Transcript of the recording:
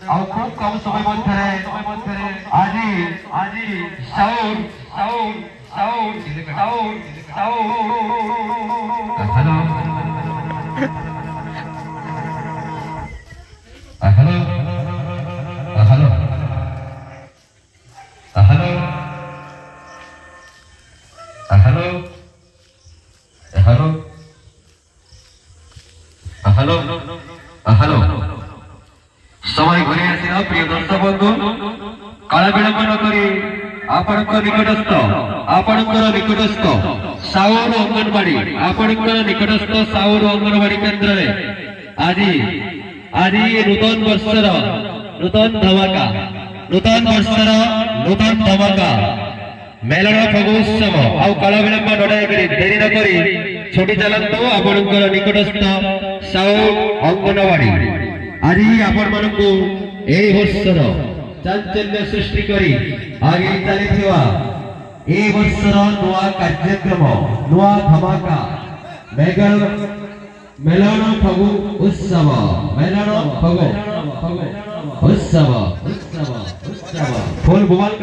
ଆଉ ଖୁବ୍ କମ୍ ସମୟ ମଧ୍ୟରେ ଆଜି sound hello hello hello hello hello hello hello সবাই ঘুরে আসিল প্রিয় দর্শক বন্ধু কাল বিলম্ব নকরি ଆପଣଙ୍କର ନିକଟସ୍ଥ ସାଉର ଅଙ୍ଗନବାଡି ଆପଣଙ୍କର ନିକଟସ୍ଥ ସାଉର ଅଙ୍ଗନବାଡି କେନ୍ଦ୍ରରେ ଆଜି ନୂତନ ବର୍ଷର ନୂତନ ଧମାକା मेलन फगोत्सव आउ काल विलंब नडाई देरी न करी छोटी चलतु आपणकर निकटस्थ साउथ अंगनवाड़ी आज आपण मानकु एई वर्षर चांचल्य सृष्टि करी आगे चलीथिवा एई वर्षर नुआ कार्यक्रम नुआ धमाका मेलन फगु उत्सव मेलन फगु उत्सव फुल बुवाल